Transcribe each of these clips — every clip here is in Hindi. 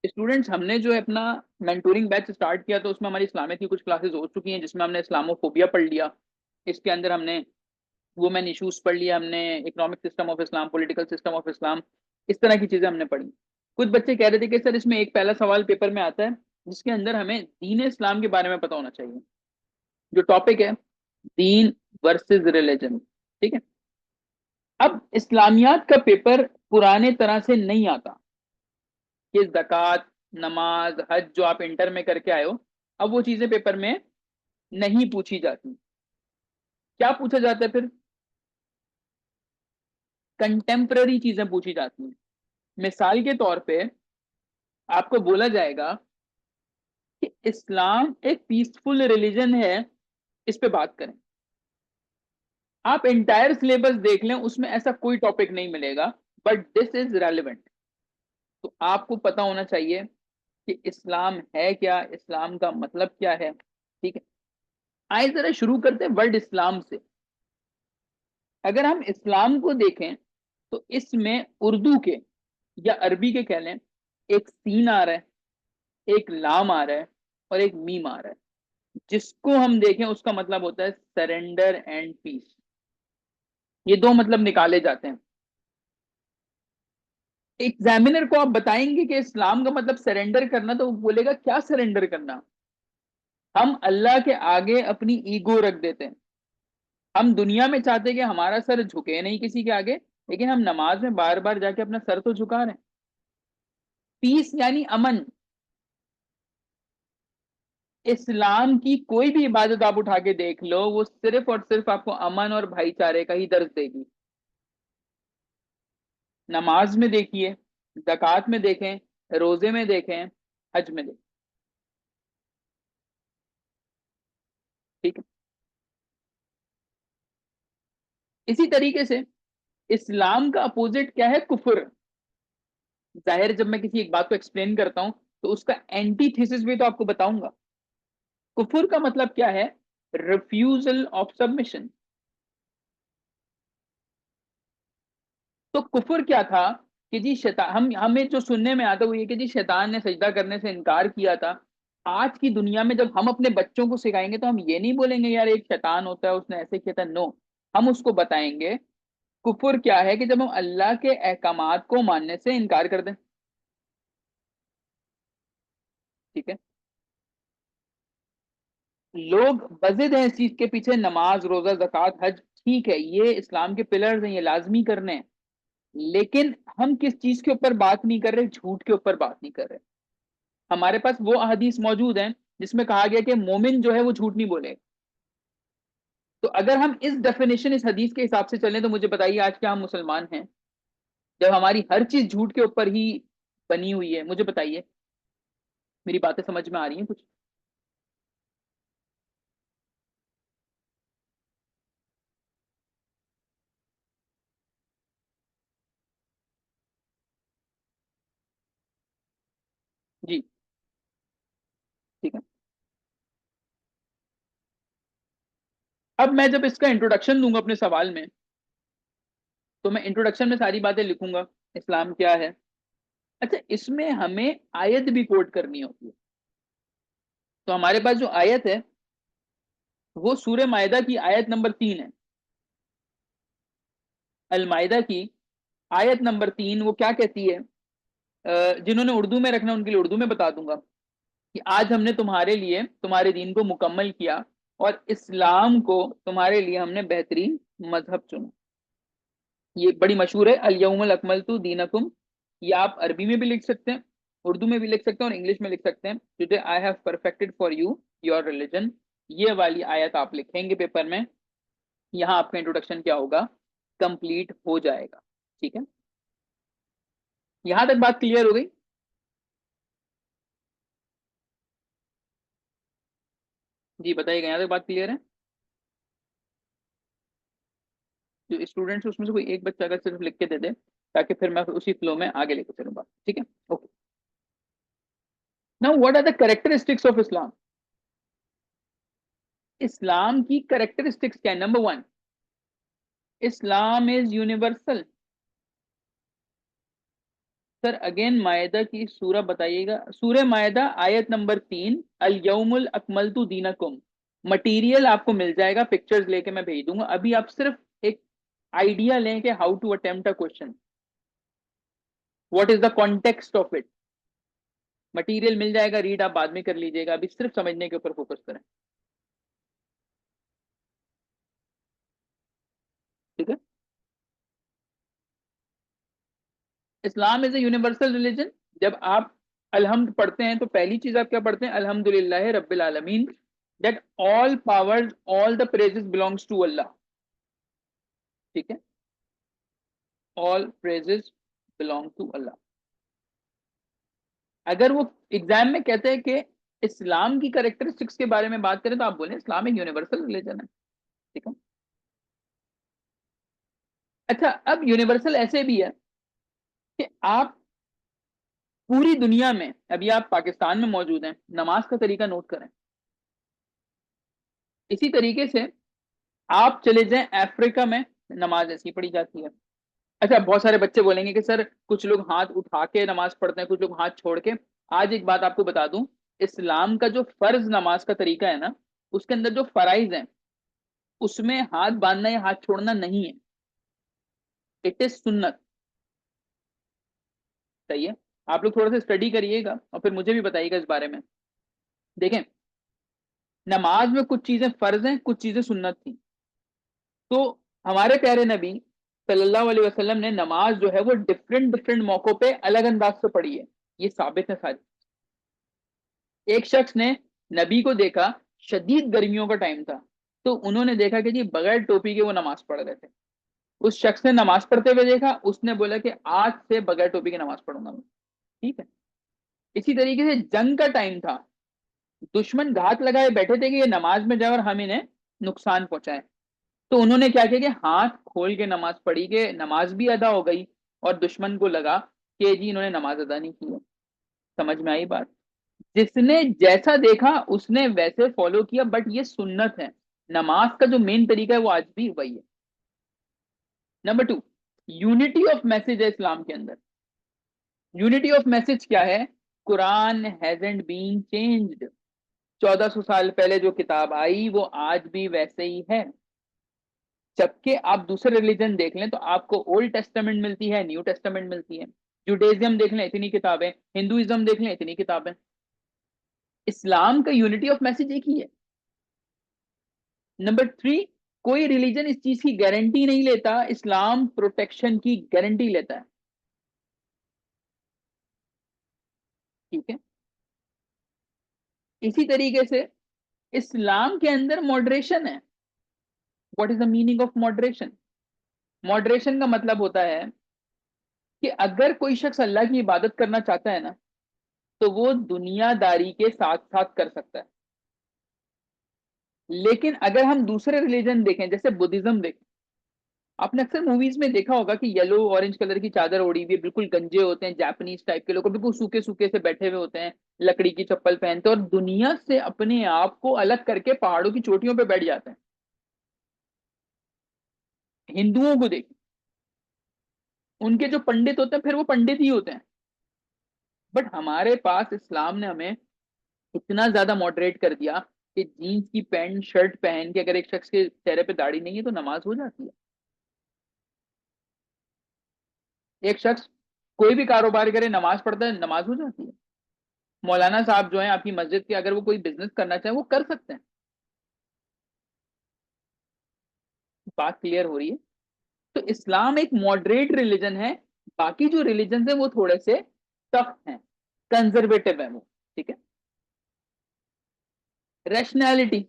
स्टूडेंट्स, हमने जो है अपना मेंटोरिंग बैच स्टार्ट किया तो उसमें हमारी इस्लामिक की कुछ क्लासेस हो चुकी हैं, जिसमें हमने इस्लामोफोबिया पढ़ लिया। इसके अंदर हमने वुमेन इश्यूज पढ़ लिया, हमने economic system of Islam, political system of Islam, इस तरह की चीजें हमने पढ़ी। कुछ बच्चे कह रहे थे कि सर इसमें एक पहला सवाल पेपर में आता है जिसके अंदर हमें दीन इस्लाम के बारे में पता होना चाहिए। जो टॉपिक है, दीन वर्सेस रिलीजन। ठीक है। अब इस्लामियात का पेपर पुराने तरह से नहीं आता कि ज़कात, नमाज, हज जो आप इंटर में करके आए हो, अब वो चीजें पेपर में नहीं पूछी जाती। क्या पूछा जाता है फिर? कंटेम्पररी चीजें पूछी जाती हैं। मिसाल के तौर पे आपको बोला जाएगा कि इस्लाम एक पीसफुल रिलीजन है, इस पे बात करें। आप इंटायर सिलेबस देख लें, उसमें ऐसा कोई टॉपिक नहीं मिलेगा, बट दिस इज रेलिवेंट। तो आपको पता होना चाहिए कि इस्लाम है क्या, इस्लाम का मतलब क्या है। ठीक है। आइए जरा शुरू करते हैं वर्ड इस्लाम से। अगर हम इस्लाम को देखें तो इसमें उर्दू के या अरबी के कह लें, एक सीन आ रहा है, एक लाम आ रहा है, और एक मीम आ रहा है। जिसको हम देखें उसका मतलब होता है सरेंडर एंड पीस। ये दो मतलब निकाले जाते हैं। एग्जामिनर को आप बताएंगे कि इस्लाम का मतलब सरेंडर करना, तो वो बोलेगा क्या सरेंडर करना? हम अल्लाह के आगे अपनी ईगो रख देते हैं। हम दुनिया में चाहते हैं कि हमारा सर झुके नहीं किसी के आगे, लेकिन हम नमाज में बार बार जाके अपना सर तो झुका रहे हैं। पीस यानी अमन। इस्लाम की कोई भी इबादत आप उठा के देख लो, वो सिर्फ और सिर्फ आपको अमन और भाईचारे का ही दर्ज देगी। नमाज में देखिए, ज़कात में देखें, रोजे में देखें, हज में देखें। ठीक है। इसी तरीके से इस्लाम का अपोजिट क्या है? कुफर। जाहिर है, जब मैं किसी एक बात को एक्सप्लेन करता हूं तो उसका एंटीथेसिस भी तो आपको बताऊंगा। कुफर का मतलब क्या है? Refusal of submission. तो कुफर क्या था? कि जी शैतान, हम हमें जो सुनने में आता है वो ये कि जी शैतान ने सजदा करने से इनकार किया था। आज की दुनिया में जब हम अपने बच्चों को सिखाएंगे तो हम ये नहीं बोलेंगे यार एक शैतान होता है उसने ऐसे किया था, नो। हम उसको बताएंगे कुफर क्या है, कि जब हम अल्लाह के अहकामात को मानने से इनकार कर दें। ठीक है। लोग बजिद हैं इस चीज के पीछे, नमाज, रोजा, जक़ात, हज, ठीक है, ये इस्लाम के पिलर्स हैं, ये लाजमी करने हैं। लेकिन हम किस चीज के ऊपर बात नहीं कर रहे? झूठ के ऊपर बात नहीं कर रहे। हमारे पास वो हदीस मौजूद है जिसमें कहा गया कि मोमिन जो है वो झूठ नहीं बोले। तो अगर हम इस डेफिनेशन, इस हदीस के हिसाब से चलें, तो मुझे बताइए आज क्या हम मुसलमान हैं जब हमारी हर चीज झूठ के ऊपर ही बनी हुई है? मुझे बताइए, मेरी बातें समझ में आ रही हैं कुछ? जी। ठीक है। अब मैं जब इसका इंट्रोडक्शन दूंगा अपने सवाल में, तो मैं इंट्रोडक्शन में सारी बातें लिखूंगा, इस्लाम क्या है। अच्छा, इसमें हमें आयत भी कोट करनी होती है। तो हमारे पास जो आयत है वो सूरह मायदा की आयत नंबर 3 है। अल मायदा की आयत नंबर 3 वो क्या कहती है? जिन्होंने उर्दू में रखना उनके लिए उर्दू में बता दूंगा कि आज हमने तुम्हारे लिए तुम्हारे दीन को मुकम्मल किया और इस्लाम को तुम्हारे लिए हमने बेहतरीन मजहब चुना। ये बड़ी मशहूर है, अल यौमुल अकमलतु दीनकुम। ये आप अरबी में भी लिख सकते हैं, उर्दू में भी लिख सकते हैं, और इंग्लिश में लिख सकते हैं, today I have perfected for you your religion. ये वाली आयत आप लिखेंगे पेपर में। यहाँ आपका इंट्रोडक्शन क्या होगा? कंप्लीट हो जाएगा। ठीक है। यहां तक बात क्लियर हो गई? जी बताइएगा, यहाँ तक बात क्लियर है? जो स्टूडेंट्स उसमें से कोई एक बच्चा अगर सिर्फ लिख के दे दे, ताकि फिर मैं उसी फ्लो में आगे लेके चलूँ बात। ठीक है। Okay. Now what are the characteristics of Islam? इस्लाम की कैरेक्टरिस्टिक्स क्या है? Number 1, Islam is universal. Sir again मायदा की सूरह बताइएगा। सूरह मायदा आयत नंबर 3, अल यौमुल अकमलतु दीनकुम। मटेरियल आपको मिल जाएगा, पिक्चर्स लेके मैं भेज दूंगा। अभी आप सिर्फ एक आइडिया लें कि how to attempt a question, what is the context of it. Material मिल जाएगा, रीड आप बाद में कर लीजिएगा, अभी सिर्फ समझने के ऊपर फोकस करें। ठीक है। Islam is a universal religion. जब आप अलहम्द पढ़ते हैं तो पहली चीज आप क्या पढ़ते हैं? अल्हम्दुलिल्लाह रब्बिल आलमीन, that all powers all the praises belongs to Allah. ठीक है, all praises belong to Allah. अगर वो एग्जाम में कहते हैं कि इस्लाम की करेक्टरिस्टिक्स के बारे में बात करें तो आप बोले इस्लाम एक यूनिवर्सल रिलीजन है। ठीक है। अच्छा, अब यूनिवर्सल ऐसे भी है कि आप पूरी दुनिया में, अभी आप पाकिस्तान में मौजूद हैं, नमाज का तरीका नोट करें। इसी तरीके से आप चले जाएं अफ्रीका में, नमाज ऐसी पढ़ी जाती है। अच्छा, बहुत सारे बच्चे बोलेंगे कि सर कुछ लोग हाथ उठा के नमाज पढ़ते हैं, कुछ लोग हाथ छोड़ के। आज एक बात आपको बता दूं, इस्लाम का जो फर्ज नमाज का तरीका है ना, उसके अंदर जो फराइज हैं उसमें हाथ बांधना या हाथ छोड़ना नहीं है। इट इज सुन्नत। सही है। आप लोग थोड़ा सा स्टडी करिएगा और फिर मुझे भी बताइएगा इस बारे में। देखें, नमाज में कुछ चीजें फर्ज हैं, कुछ चीजें सुन्नत थी। तो हमारे प्यारे नबी सल्लल्लाहु अलैहि वसल्लम ने नमाज जो है वो डिफरेंट डिफरेंट मौकों पे अलग अंदाज से पढ़ी है। ये साबित है सारी। एक शख्स ने नबी को देखा, शदीद गर्मियों का टाइम था, तो उन्होंने देखा कि जी बगैर टोपी के वो नमाज पढ़ रहे थे। उस शख्स ने नमाज पढ़ते हुए देखा, उसने बोला कि आज से बगैर टोपी के नमाज पढ़ूंगा मैं। ठीक है। इसी तरीके से जंग का टाइम था, दुश्मन घात लगाए बैठे थे कि ये नमाज में जाए और हम इन्हें नुकसान पहुंचाए। तो उन्होंने क्या किया कि हाथ खोल के नमाज पढ़ी, कि नमाज भी अदा हो गई और दुश्मन को लगा कि जी इन्होंने नमाज अदा नहीं की है। समझ में आई बात? जिसने जैसा देखा उसने वैसे फॉलो किया, बट ये सुन्नत है। नमाज का जो मेन तरीका है वो आज भी वही है। नंबर 2, यूनिटी ऑफ मैसेज है इस्लाम के अंदर। यूनिटी ऑफ मैसेज क्या है? Quran hasn't been changed. 1400 साल पहले जो किताब आई वो आज भी वैसे ही है। जबकि आप दूसरे रिलीजन देख लें तो आपको ओल्ड टेस्टामेंट मिलती है, न्यू टेस्टामेंट मिलती है। जुडेजिज्म देख लें इतनी किताबें, हिंदुइज्म देख लें इतनी किताबें। इस्लाम का यूनिटी ऑफ मैसेज एक ही है। नंबर 3, कोई रिलीजन इस चीज की गारंटी नहीं लेता, इस्लाम प्रोटेक्शन की गारंटी लेता है। ठीक है। इसी तरीके से इस्लाम के अंदर मॉडरेशन है। What is the meaning of moderation? Moderation का मतलब होता है कि अगर कोई शख्स अल्लाह की इबादत करना चाहता है ना, तो वो दुनियादारी के साथ साथ कर सकता है। लेकिन अगर हम दूसरे रिलीजन देखें, जैसे बुद्धिज्म देखें, आपने अक्सर मूवीज में देखा होगा कि येलो ऑरेंज कलर की चादर ओढ़ी हुई है, बिल्कुल गंजे होते हैं, जापानीज टाइप के लोग, बिल्कुल सूखे सूखे से बैठे हुए होते हैं, लकड़ी की चप्पल पहनते हैं और दुनिया से अपने आप को अलग करके पहाड़ों की चोटियों पे बैठ जाते हैं। हिंदुओं को देखिए, उनके जो पंडित होते हैं फिर वो पंडित ही होते हैं। बट हमारे पास इस्लाम ने हमें इतना ज्यादा मॉडरेट कर दिया कि जीन्स की पैंट शर्ट पहन के अगर एक शख्स के चेहरे पे दाढ़ी नहीं है तो नमाज हो जाती है। एक शख्स कोई भी कारोबार करे, नमाज पढ़ता है, नमाज हो जाती है। मौलाना साहब जो हैं आपकी मस्जिद के, अगर वो कोई बिजनेस करना चाहे वो कर सकते हैं। बात क्लियर हो रही है? तो इस्लाम एक मॉडरेट रिलीजन है। बाकी जो रिलीजन है वो थोड़े से टफ हैं, कंजर्वेटिव है वो। ठीक है। रैशनैलिटी,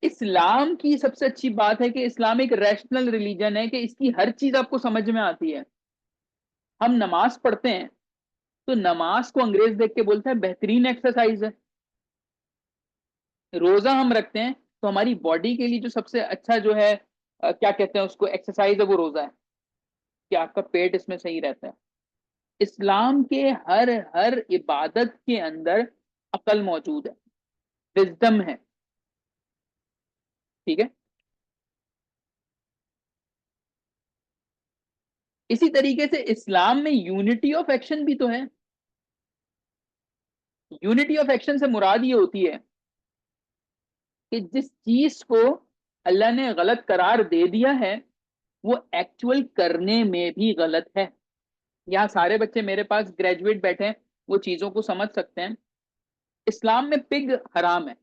इस्लाम की सबसे अच्छी बात है कि इस्लाम एक रैशनल रिलीजन है, कि इसकी हर चीज आपको समझ में आती है। हम नमाज पढ़ते हैं तो नमाज को अंग्रेज देख के बोलता है बेहतरीन एक्सरसाइज है। रोजा हम रखते हैं तो हमारी बॉडी के लिए जो सबसे अच्छा जो है, क्या कहते हैं उसको, एक्सरसाइज है, वो रोजा है, कि आपका पेट इसमें सही रहता है। इस्लाम के हर हर इबादत के अंदर अकल मौजूद है, विजडम है। ठीक है। इसी तरीके से इस्लाम में यूनिटी ऑफ एक्शन भी तो है। यूनिटी ऑफ एक्शन से मुराद ये होती है कि जिस चीज को अल्लाह ने गलत करार दे दिया है वो एक्चुअल करने में भी गलत है। यहाँ सारे बच्चे मेरे पास ग्रेजुएट बैठे हैं, वो चीजों को समझ सकते हैं। इस्लाम में पिग हराम है।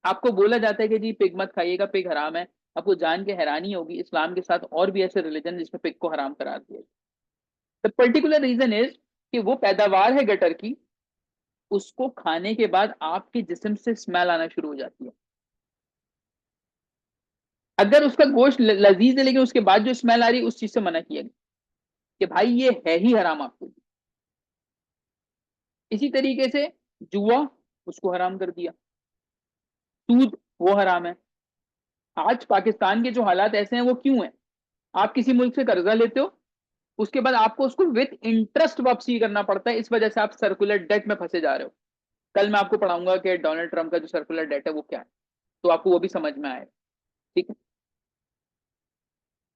आपको बोला जाता है कि जी पिग मत खाइएगा, पिग हराम है। आपको जान के हैरानी होगी इस्लाम के साथ और भी ऐसे रिलीजन जिसमें पिग को हराम करार दिया। द पर्टिकुलर रीजन इज कि वो पैदावार है गटर की, उसको खाने के बाद आपके जिस्म से स्मेल आना शुरू हो जाती है। अगर उसका गोश्त लजीज है लेकिन उसके बाद जो स्मेल आ रही है उस चीज से मना किया गया कि भाई ये है ही हराम आपको। इसी तरीके से जुआ, उसको हराम कर दिया। सूद, वो हराम है। आज पाकिस्तान के जो हालात ऐसे हैं वो क्यों है? आप किसी मुल्क से कर्जा लेते हो, उसके बाद आपको उसको विथ इंटरेस्ट वापसी करना पड़ता है, इस वजह से आप सर्कुलर डेट में फंसे जा रहे हो। कल मैं आपको पढ़ाऊंगा कि डोनाल्ड ट्रंप का जो सर्कुलर डेट है वो क्या है, तो आपको वो भी समझ में आएगा। ठीक है।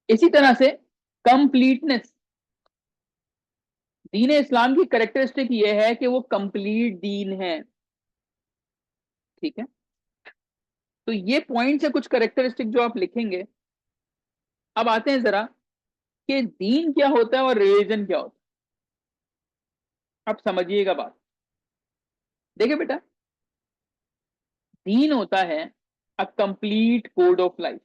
इसी तरह से कंप्लीटनेस, दीन इस्लाम की करेक्टरिस्टिक ये है कि वो कंप्लीट दीन है। ठीक है। तो ये पॉइंट्स है कुछ करेक्टरिस्टिक जो आप लिखेंगे। अब आते हैं जरा कि दीन क्या होता है और रिलीजन क्या होता है। आप समझिएगा बात। देखिए बेटा, दीन होता है a complete code of life.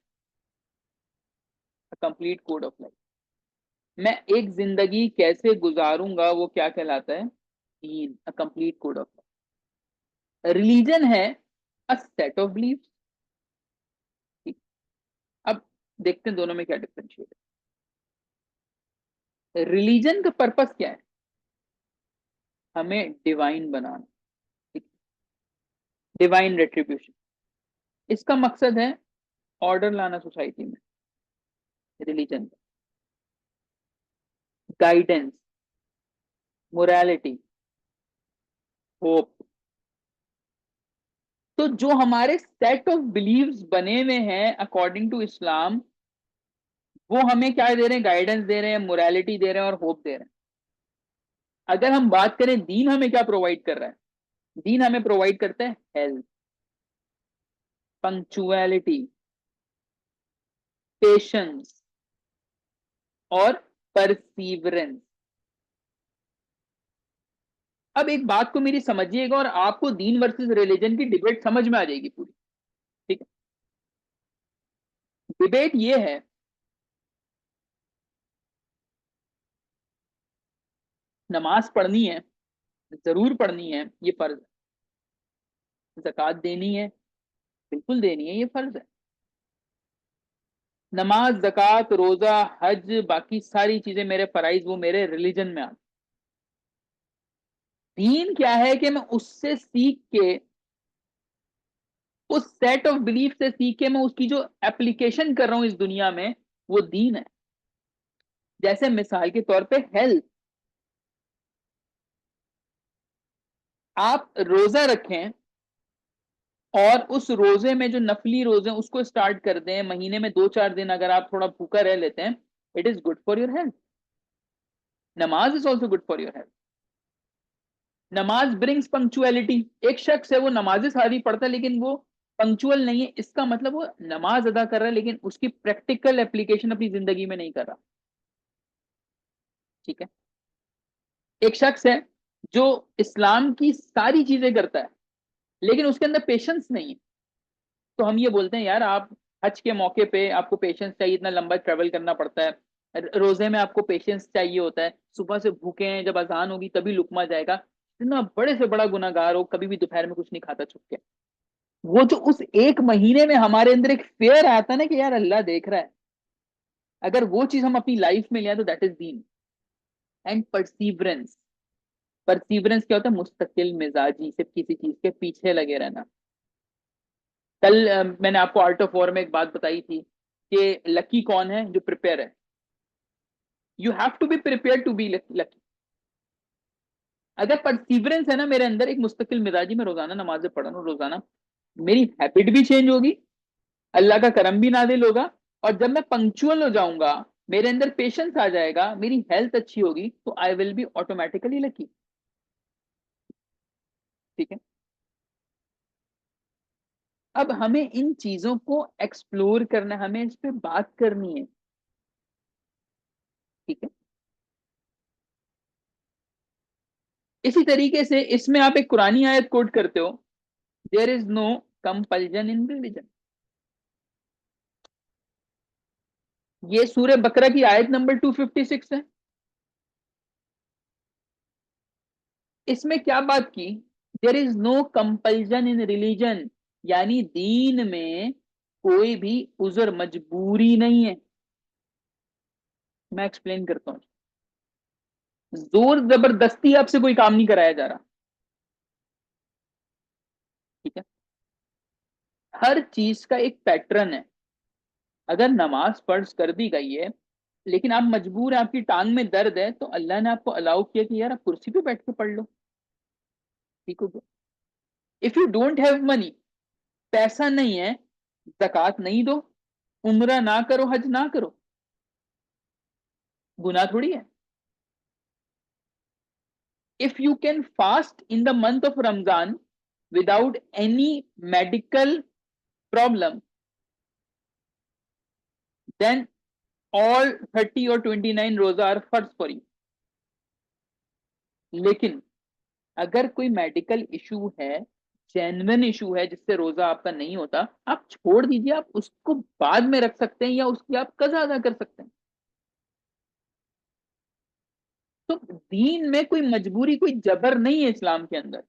A complete code of life, मैं एक जिंदगी कैसे गुजारूंगा वो क्या कहलाता है? दीन, a complete code of life. Religion है अ सेट ऑफ बिलीफ। अब देखते हैं दोनों में क्या डिफरेंशिएट है। रिलीजन का पर्पस क्या है? हमें डिवाइन बनाना, डिवाइन रेट्रीब्यूशन। इसका मकसद है ऑर्डर लाना सोसाइटी में। Religion, guidance, morality, hope. तो जो हमारे सेट ऑफ बिलीव्स बने हुए हैं अकॉर्डिंग टू इस्लाम, वो हमें क्या दे रहे हैं? गाइडेंस दे रहे हैं, मोरालिटी दे रहे हैं और होप दे रहे हैं। अगर हम बात करें दीन हमें क्या प्रोवाइड कर रहा है, दीन हमें प्रोवाइड करता है हेल्थ, पंक्चुअलिटी, पेशेंस और परसीवरेंस। अब एक बात को मेरी समझिएगा और आपको दीन वर्सेस रिलीजन की डिबेट समझ में आ जाएगी पूरी। ठीक है। डिबेट ये है, नमाज पढ़नी है, जरूर पढ़नी है, ये फर्ज है। जक़ात देनी है, बिल्कुल देनी है, ये फर्ज है। नमाज, जक़ात, रोजा, हज, बाकी सारी चीजें मेरे फराइज, वो मेरे रिलीजन में आती। दीन क्या है कि मैं उससे सीख के, उस सेट ऑफ बिलीफ से सीख के मैं उसकी जो एप्लीकेशन कर रहा हूं इस दुनिया में, वो दीन है। जैसे मिसाल के तौर पे हेल्थ, आप रोजा रखें और उस रोजे में जो नफली रोजे हैं उसको स्टार्ट कर दें, महीने में 2-4 दिन अगर आप थोड़ा भूखा रह लेते हैं, it is good for your health. Namaz is also good for your health. Namaz brings punctuality. एक शख्स है वो नमाजें सारी पढ़ता है लेकिन वो पंक्चुअल नहीं है, इसका मतलब वो नमाज अदा कर रहा है लेकिन उसकी प्रैक्टिकल एप्लीकेशन अपनी जिंदगी में नहीं कर रहा। ठीक है। एक शख्स है जो इस्लाम की सारी चीजें करता है लेकिन उसके अंदर पेशेंस नहीं है, तो हम ये बोलते हैं यार आप हज के मौके पे आपको पेशेंस चाहिए, इतना लंबा ट्रेवल करना पड़ता है। रोजे में आपको पेशेंस चाहिए होता है, सुबह से भूखे हैं, जब अजान होगी तभी लुकमा जाएगा। इतना बड़े से बड़ा गुनाहगार हो, कभी भी दोपहर में कुछ नहीं खाता छुप के। वो जो उस एक महीने में हमारे अंदर एक फेयर आता है ना कि यार अल्लाह देख रहा है, अगर वो चीज हम अपनी लाइफ में लिया तो that is Deen. And perseverance, perseverance क्या होता है? मुस्तकिल मिजाजी, सिर्फ किसी चीज के पीछे लगे रहना। कल मैंने आपको आर्ट ऑफ वॉर में एक बात बताई थी कि लकी कौन है? जो प्रिपेयर है। You have to be prepare to be lucky. अगर परसीवरेंस है ना मेरे अंदर, एक मुस्तकिल मिजाजी में रोजाना नमाजें पढ़ रहा हूँ रोजाना, मेरी हैबिट भी चेंज होगी, अल्लाह का करम भी नाजिल होगा, और जब मैं पंक्चुअल हो जाऊंगा मेरे अंदर पेशेंस आ जाएगा, मेरी हेल्थ अच्छी होगी, तो I will be automatically lucky. ठीक है। अब हमें इन चीजों को एक्सप्लोर करना है, हमें इस पे बात करनी है। ठीक है। इसी तरीके से इसमें आप एक कुरानी आयत कोट करते हो, there is no compulsion in religion. ये सूरह बकरा की आयत नंबर 256 है। इसमें क्या बात की? There is no compulsion in religion, यानी दीन में कोई भी उज़र, मजबूरी नहीं है। मैं एक्सप्लेन करता हूं। जोर जबरदस्ती आपसे कोई काम नहीं कराया जा रहा। ठीक है। हर चीज का एक पैटर्न है। अगर नमाज फर्ज कर दी गई है, लेकिन आप मजबूर हैं, आपकी टांग में दर्द है, तो अल्लाह ने आपको अलाउ किया कि यार आप कुर्सी पे बैठ के पढ़ लो। ठीक हो गया। If you don't have money, पैसा नहीं है, जक़ात नहीं दो, उम्रा ना करो, हज ना करो, गुनाह थोड़ी है। If you can fast in the month of Ramzan without any medical problem, then all 30 और 29 रोजा आर फर्ज फॉर यू। लेकिन अगर कोई मेडिकल इशू है, जेन्युइन इशू है जिससे रोजा आपका नहीं होता, आप छोड़ दीजिए, आप उसको बाद में रख सकते हैं या उसकी आप कज़ा अदा कर सकते हैं। तो दीन में कोई मजबूरी, कोई जबर नहीं है इस्लाम के अंदर।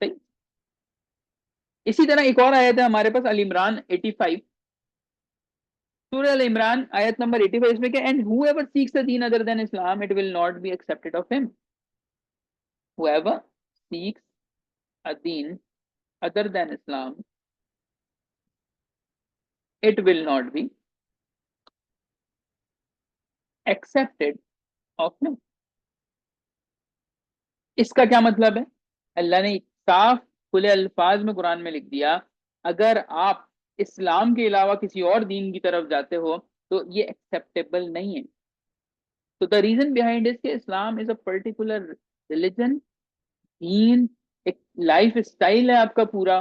सही। इसी तरह एक और आयत है हमारे पास, अल इमरान 85, सूरह अल इमरान आयत नंबर 85। इसमें क्या? And whoever seeks the deen other than Islam it will not be accepted of him. Whoever seeks a deen other than Islam it will not be accepted of him. इसका क्या मतलब है? अल्लाह ने साफ खुले अल्फाज में कुरान में लिख दिया, अगर आप इस्लाम के अलावा किसी और दीन की तरफ जाते हो तो ये एक्सेप्टेबल नहीं है। तो द रीजन बिहाइंड इज कि Islam is a particular religion, दीन, एक लाइफ स्टाइल है आपका पूरा।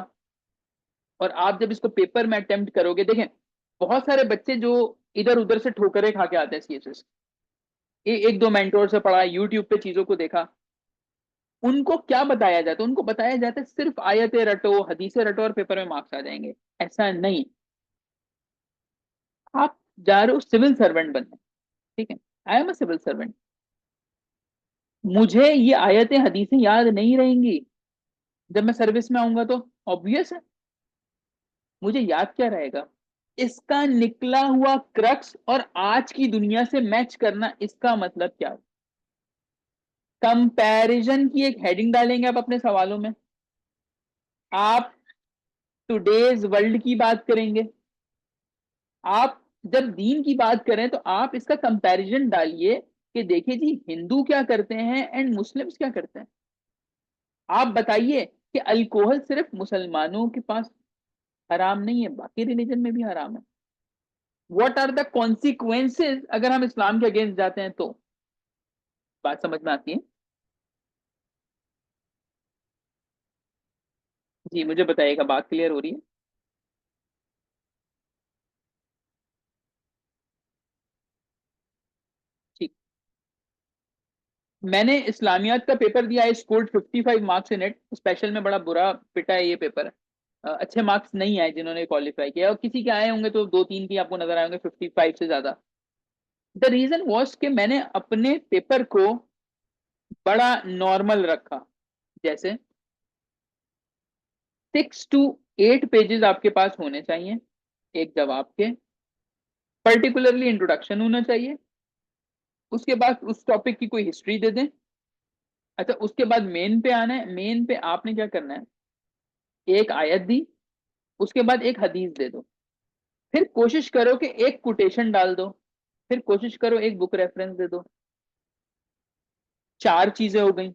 और आप जब इसको पेपर में अटेम्प्ट करोगे, देखें बहुत सारे बच्चे जो इधर उधर से ठोकरे खा के आते हैं सीएसएस, एक दो मेंटोर से पढ़ा, यूट्यूब पे चीजों को देखा, उनको क्या बताया जाता है? उनको बताया जाता है सिर्फ आयतें रटो, हदीसें रटो और पेपर में मार्क्स आ जाएंगे। ऐसा नहीं। आप जा रहे हो सिविल सर्वेंट बनने। ठीक है। I am a civil servant. मुझे ये आयतें हदीसें याद नहीं रहेंगी जब मैं सर्विस में आऊंगा, तो ऑब्वियस है मुझे याद क्या रहेगा। इसका निकला हुआ क्रक्स और आज की दुनिया से मैच करना, इसका मतलब क्या? कंपैरिजन की एक हेडिंग डालेंगे आप अपने सवालों में। आप टुडेज वर्ल्ड की बात करेंगे। आप जब दीन की बात करें तो आप इसका कंपैरिजन डालिए कि देखिए जी हिंदू क्या करते हैं एंड मुस्लिम्स क्या करते हैं। आप बताइए कि अल्कोहल सिर्फ मुसलमानों के पास हराम नहीं है, बाकी रिलीजन में भी हराम है। व्हाट आर द कॉन्सिक्वेंसेज अगर हम इस्लाम के अगेंस्ट जाते हैं तो? बात समझ में आती है? जी मुझे बताइएगा, बात क्लियर हो रही है? ठीक। मैंने इस्लामियात का पेपर दिया, I scored 55 marks in it. Special में बड़ा बुरा पिटा है ये पेपर। अच्छे मार्क्स नहीं आए जिन्होंने क्वालिफाई किया, और किसी के आए होंगे तो दो तीन की आपको नजर आए होंगे 55 से ज्यादा। द रीजन वॉज कि मैंने अपने पेपर को बड़ा नॉर्मल रखा। जैसे 6 to 8 पेजेस आपके पास होने चाहिए एक जवाब के, पर्टिकुलरली इंट्रोडक्शन होना चाहिए, उसके बाद उस टॉपिक की कोई हिस्ट्री दे दें। अच्छा, उसके बाद मेन पे आना है। मेन पे आपने क्या करना है? एक आयत दी, उसके बाद एक हदीस दे दो, फिर कोशिश करो कि एक कोटेशन डाल दो, फिर कोशिश करो एक बुक रेफरेंस दे दो। 4 चीजें हो गई।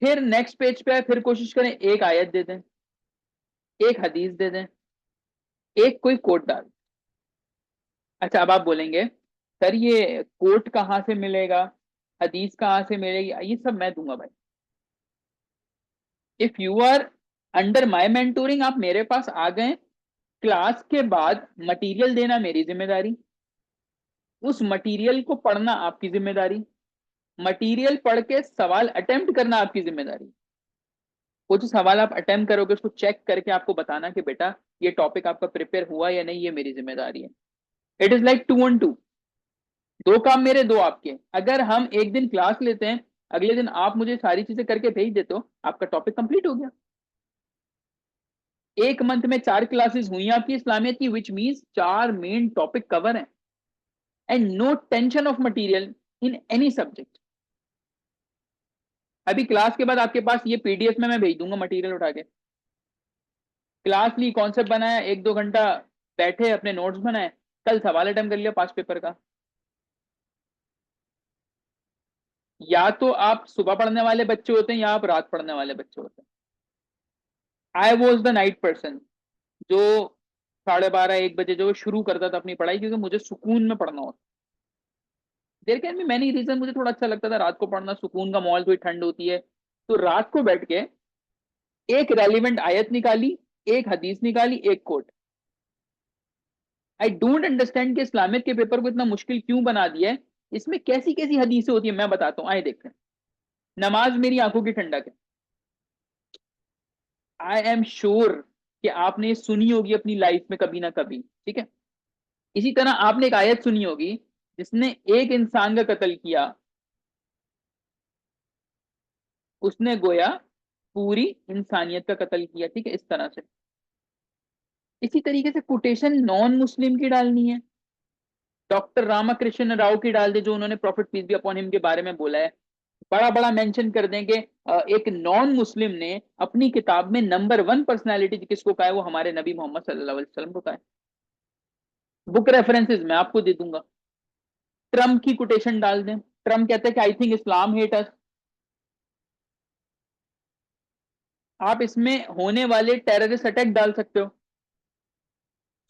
फिर नेक्स्ट पेज पे आए, फिर कोशिश करें एक आयत दे दें, एक हदीस दे दें, एक कोई कोट डाल। अच्छा, अब आप बोलेंगे सर ये कोट कहाँ से मिलेगा, हदीस कहाँ से मिलेगी, ये सब मैं दूंगा भाई। If you are under my mentoring, आप मेरे पास आ गए, क्लास के बाद मटेरियल देना मेरी जिम्मेदारी, उस मटेरियल को पढ़ना आपकी जिम्मेदारी, मटेरियल पढ़ के सवाल अटेम्प्ट करना आपकी जिम्मेदारी। वो जो सवाल आप अटेम्प्ट करोगे उसको चेक करके आपको बताना कि बेटा ये टॉपिक आपका प्रिपेयर हुआ या नहीं, ये मेरी जिम्मेदारी है। इट इज लाइक 2 on 2, दो काम मेरे दो आपके। अगर हम एक दिन क्लास लेते हैं, अगले दिन आप मुझे सारी चीजें करके भेज देते हो, आपका टॉपिक कंप्लीट हो गया। एक मंथ में 4 क्लासेस हुई आपकी इस्लामियत की, which means 4 main topic cover है, and no tension of material in any subject. अभी क्लास के बाद आपके पास ये पीडीएफ में मैं भेज दूंगा मटेरियल उठा के। क्लास ली, कॉन्सेप्ट बनाया, 1-2 घंटा बैठे अपने नोट्स बनाए, कल सवाल अटेम्प्ट कर लिया 5 पेपर का। या तो आप सुबह पढ़ने वाले बच्चे होते हैं या आप रात पढ़ने वाले बच्चे होते हैं। I was the night person, जो 12:30-1 बजे जो शुरू करता था अपनी पढ़ाई, क्योंकि मुझे सुकून में पढ़ना होता। There can be many reason, मुझे थोड़ा अच्छा लगता था रात को पढ़ना, सुकून का माहौल, थोड़ी ठंड होती है। तो रात को बैठ के एक रेलिवेंट आयत निकाली, एक हदीस निकाली, एक कोट। आई डोंट अंडरस्टैंड कि इस्लामिक के पेपर को इतना मुश्किल क्यों बना दिया है। इसमें कैसी कैसी हदीसें होती है मैं बताता हूँ, आए देखते हैं। नमाज मेरी आंखों की ठंडक है, आई एम श्योर कि आपने ये सुनी होगी अपनी लाइफ में कभी ना कभी, ठीक है। इसी तरह आपने एक आयत सुनी होगी, जिसने एक इंसान का कत्ल किया, उसने गोया पूरी इंसानियत का कत्ल किया, ठीक है, इस तरह से। इसी तरीके से कोटेशन नॉन मुस्लिम की डालनी है, डॉक्टर रामाकृष्ण राव की डाल दे, जो उन्होंने prophet peace be upon him के बारे में बोला है। बड़ा बड़ा मेंशन कर देंगे। एक नॉन मुस्लिम ने अपनी किताब में नंबर 1 पर्सनैलिटी किसको कहा है, वो हमारे नबी मोहम्मद सल्लल्लाहु अलैहि वसल्लम को कहा है। बुक रेफरेंसेस मैं आपको दे दूंगा। ट्रम्प की कोटेशन डाल दें, ट्रम्प कहते हैं कि आई थिंक इस्लाम हेट अस। आप इसमें होने वाले टेररिस्ट अटैक डाल सकते हो।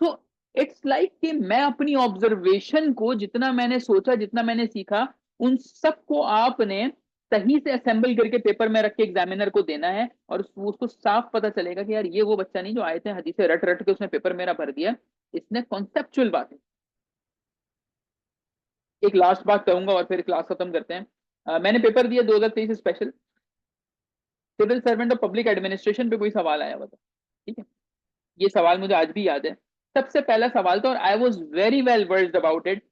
तो इट्स लाइक कि मैं अपनी ऑब्जर्वेशन को, जितना मैंने सोचा, जितना मैंने सीखा, उन सबको आपने सही से असेंबल करके पेपर में रख के एग्जामिनर को देना है, और उसको साफ पता चलेगा कि यार ये वो बच्चा नहीं जो आए थे हदीसें रट रट के उसने पेपर मेरा भर दिया, इसने कॉन्सेप्चुअल बात है। एक लास्ट बात करूंगा और फिर क्लास खत्म करते हैं। मैंने पेपर दिया 2023 स्पेशल सिविल सर्वेंट और पब्लिक एडमिनिस्ट्रेशन पे, कोई सवाल आया हुआ था, ठीक है। ये सवाल मुझे आज भी याद है। सबसे पहला सवाल था, और I was very well versed about it.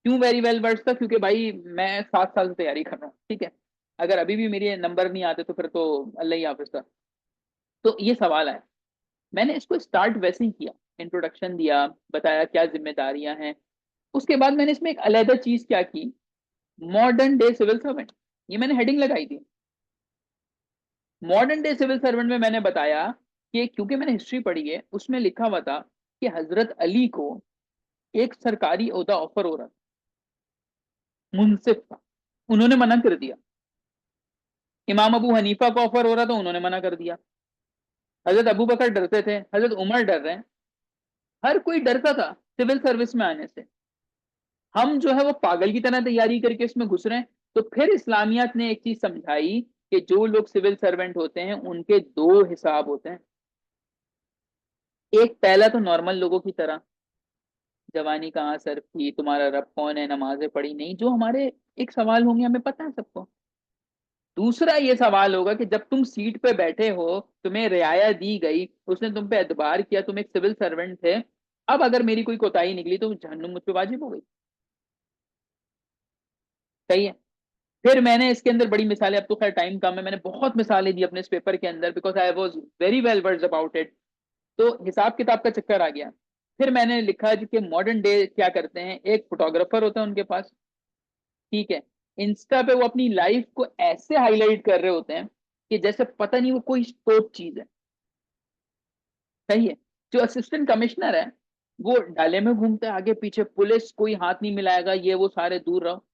क्यों वेरी वेल वर्स्ड था? क्योंकि भाई मैं 7 साल से तैयारी कर रहा हूँ, ठीक है। अगर अभी भी मेरे नंबर नहीं आते तो फिर तो अल्लाह ही हाफिज था। तो ये सवाल है, मैंने इसको स्टार्ट वैसे ही किया, इंट्रोडक्शन दिया, बताया क्या जिम्मेदारियां हैं। उसके बाद मैंने इसमें एक अलहदा चीज क्या की, मॉडर्न डे सिविल सर्वेंट, ये मैंने हेडिंग लगाई थी। मॉडर्न डे सिविल सर्वेंट में मैंने बताया कि क्योंकि मैंने हिस्ट्री पढ़ी है, उसमें लिखा हुआ था कि हजरत अली को एक सरकारी ओहदा ऑफर हो रहा था, मुंसिफ का, उन्होंने मना कर दिया। इमाम अबू हनीफा को ऑफर हो रहा था, उन्होंने मना कर दिया। हजरत अबू बकर डरते थे, हजरत उमर डर रहे हैं, हर कोई डरता था सिविल सर्विस में आने से। हम जो है वो पागल की तरह तैयारी करके इसमें घुस रहे हैं। तो फिर इस्लामियत ने एक चीज समझाई कि जो लोग सिविल सर्वेंट होते हैं उनके दो हिसाब होते हैं। एक, पहला तो नॉर्मल लोगों की तरह, जवानी कहाँ सर थी, तुम्हारा रब कौन है, नमाजें पढ़ी नहीं, जो हमारे एक सवाल होंगे, हमें पता है सबको। दूसरा ये सवाल होगा कि जब तुम सीट पे बैठे हो, तुम्हें रियाया दी गई, उसने तुम पे एतबार किया, तुम एक सिविल सर्वेंट थे, अब अगर मेरी कोई कोताही निकली तो जहन्नुम मुझ पे वाजिब हो गई। सही है। फिर मैंने इसके अंदर बड़ी मिसालें, अब तो खैर टाइम कम है, मैंने बहुत मिसालें दी अपने इस पेपर के अंदर, because I was very well words about it. तो हिसाब किताब का चक्कर आ गया। फिर मैंने लिखा जी कि मॉडर्न डे क्या करते हैं, एक फोटोग्राफर होता है उनके पास, ठीक है। इंस्टा पे वो अपनी लाइफ को ऐसे हाईलाइट कर रहे होते हैं कि जैसे पता नहीं वो कोई टॉप चीज है। सही है। जो असिस्टेंट कमिश्नर है, वो डाले में घूमता है, आगे पीछे पुलिस, कोई हाथ नहीं मिलाएगा, ये वो, सारे दूर रहो।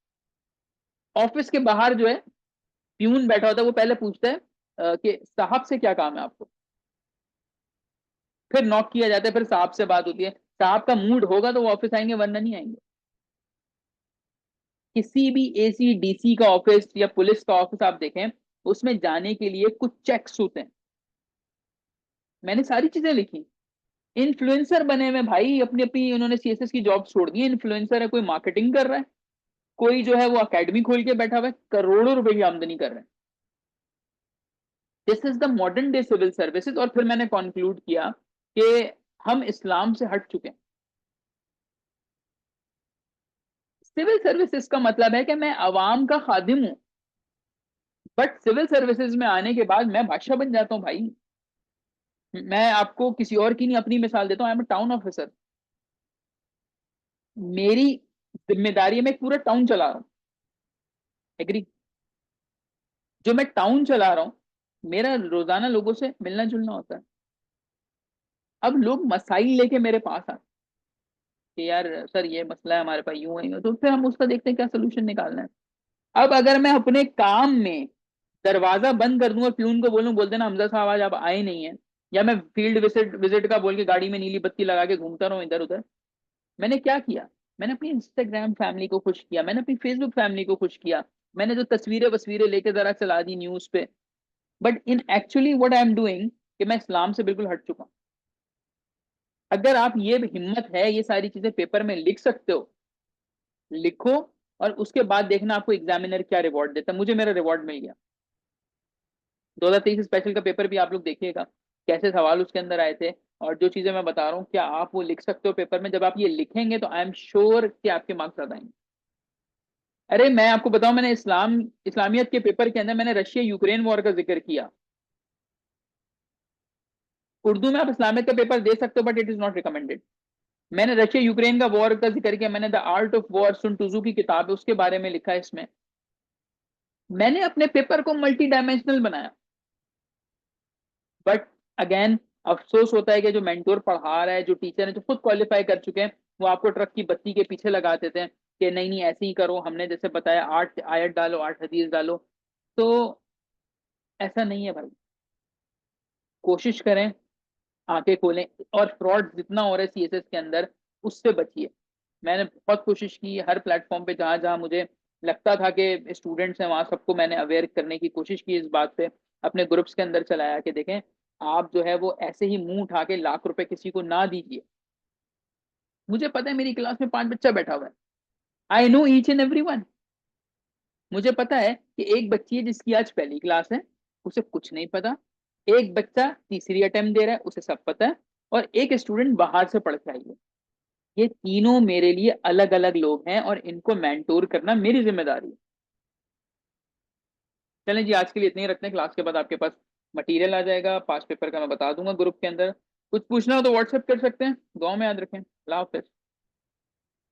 ऑफिस के बाहर जो है प्यून बैठा होता है, वो पहले पूछता है कि साहब से क्या काम है आपको। फिर नॉक किया जाता है, फिर साहब से बात होती है। साहब का मूड होगा तो वो ऑफिस आएंगे, वरना नहीं आएंगे। किसी भी एसी डीसी का ऑफिस या पुलिस का ऑफिस आप देखें, उसमें जाने के लिए कुछ चेक्स होते हैं। मैंने सारी चीजें लिखी। इन्फ्लुएंसर बने में भाई, अपनी अपनी उन्होंने सीएसएस की जॉब छोड़ दी है। इन्फ्लुएंसर है, कोई मार्केटिंग कर रहा है, कोई जो है वो अकेडमी खोल के बैठा हुआ है, करोड़ों रुपए की आमदनी कर रहे हैं। This is the modern day civil services. और फिर मैंने कंक्लूड किया कि हम इस्लाम से हट चुके हैं। सिविल सर्विसेज का मतलब है कि मैं अवाम का खादिम हूं, बट सिविल सर्विसेज में आने के बाद मैं बादशाह बन जाता हूँ भाई। मैं आपको किसी और की नहीं, अपनी मिसाल देता हूँ। I am town officer. मेरी जिम्मेदारी है, मैं एक पूरा टाउन चला रहा हूँ। एग्री? जो मैं टाउन चला रहा हूँ, मेरा रोजाना लोगों से मिलना जुलना होता है। अब लोग मसाइल लेके मेरे पास आते हैं कि यार सर ये मसला है हमारे पास, यूं है यूं है। तो फिर हम उसका देखते हैं क्या सोल्यूशन निकालना है। अब अगर मैं अपने काम में दरवाजा बंद कर दूं और प्यून को बोलूं, बोल देना हमजा साहब आज आप आए नहीं है, या मैं फील्ड विजिट विजिट का बोल के गाड़ी में नीली बत्ती लगा के घूमता रहूं इधर उधर, मैंने क्या किया? मैंने अपनी इंस्टाग्राम फैमिली को खुश किया, मैंने अपनी फेसबुक फैमिली को खुश किया, मैंने जो तस्वीरें वस्वीरें लेके जरा चला दी न्यूज पे। But in actually what I am doing, कि मैं इस्लाम से बिल्कुल हट चुका हूं। अगर आप ये हिम्मत है, ये सारी चीजें पेपर में लिख सकते हो, लिखो। और उसके बाद देखना आपको एग्जामिनर क्या रिवॉर्ड देता है। मुझे मेरा रिवॉर्ड मिल गया। 2023 स्पेशल का पेपर भी आप लोग देखिएगा, कैसे सवाल उसके अंदर आए थे। और जो चीजें मैं बता रहा हूँ, क्या आप वो लिख सकते हो पेपर में? जब आप ये लिखेंगे तो आई एम श्योर कि आपके मार्क्स ज्यादा आएंगे। अरे मैं आपको बताऊं, मैंने इस्लामियत के पेपर के अंदर मैंने रशिया यूक्रेन वॉर का जिक्र किया। उर्दू में आप इस्लामियत का पेपर दे सकते हो, but it is not recommended. मैंने रशिया यूक्रेन का वॉर का जिक्र किया, मैंने द आर्ट ऑफ वॉर, सुन टूजू की किताब है उसके बारे में लिखा है इसमें। मैंने अपने पेपर को मल्टी डायमेंशनल बनाया। बट अगेन, अफसोस होता है कि जो मेंटोर पढ़ा रहा है, जो टीचर है, जो खुद क्वालिफाई कर चुके हैं, वो आपको ट्रक की बत्ती के पीछे लगा देते हैं कि नहीं नहीं ऐसे ही करो, हमने जैसे बताया 8 आयत डालो, 8 हदीस डालो। तो ऐसा नहीं है भाई। कोशिश करें, आंखें खोलें। और फ्रॉड जितना हो रहा है सीएसएस के अंदर, उससे बचिए। मैंने बहुत कोशिश की हर प्लेटफॉर्म पे, जहां जहां मुझे लगता था कि स्टूडेंट्स हैं, वहां सबको मैंने अवेयर करने की कोशिश की इस बात पे। अपने ग्रुप्स के अंदर चलाया कि देखें, आप जो है वो ऐसे ही मुंह उठा के लाख रुपए किसी को ना दीजिए। मुझे पता है मेरी क्लास में 5 बच्चा बैठा हुआ है। I know each and every one. मुझे पता है कि एक बच्ची है जिसकी आज पहली क्लास है, उसे कुछ नहीं पता। एक बच्चा तीसरी अटेम्प्ट दे रहा है, उसे सब पता है। और एक स्टूडेंट बाहर से पढ़ के आई है। ये तीनों मेरे लिए अलग अलग लोग हैं, और इनको मेंटोर करना मेरी जिम्मेदारी है। चलें जी, आज के लिए इतने ही रखते हैं। क्लास के बाद आपके पास मटेरियल आ जाएगा, पास पेपर का मैं बता दूंगा ग्रुप के अंदर। कुछ पूछना हो तो व्हाट्सएप कर सकते हैं। दुआ में याद रखें। अल्लाह हाफिज।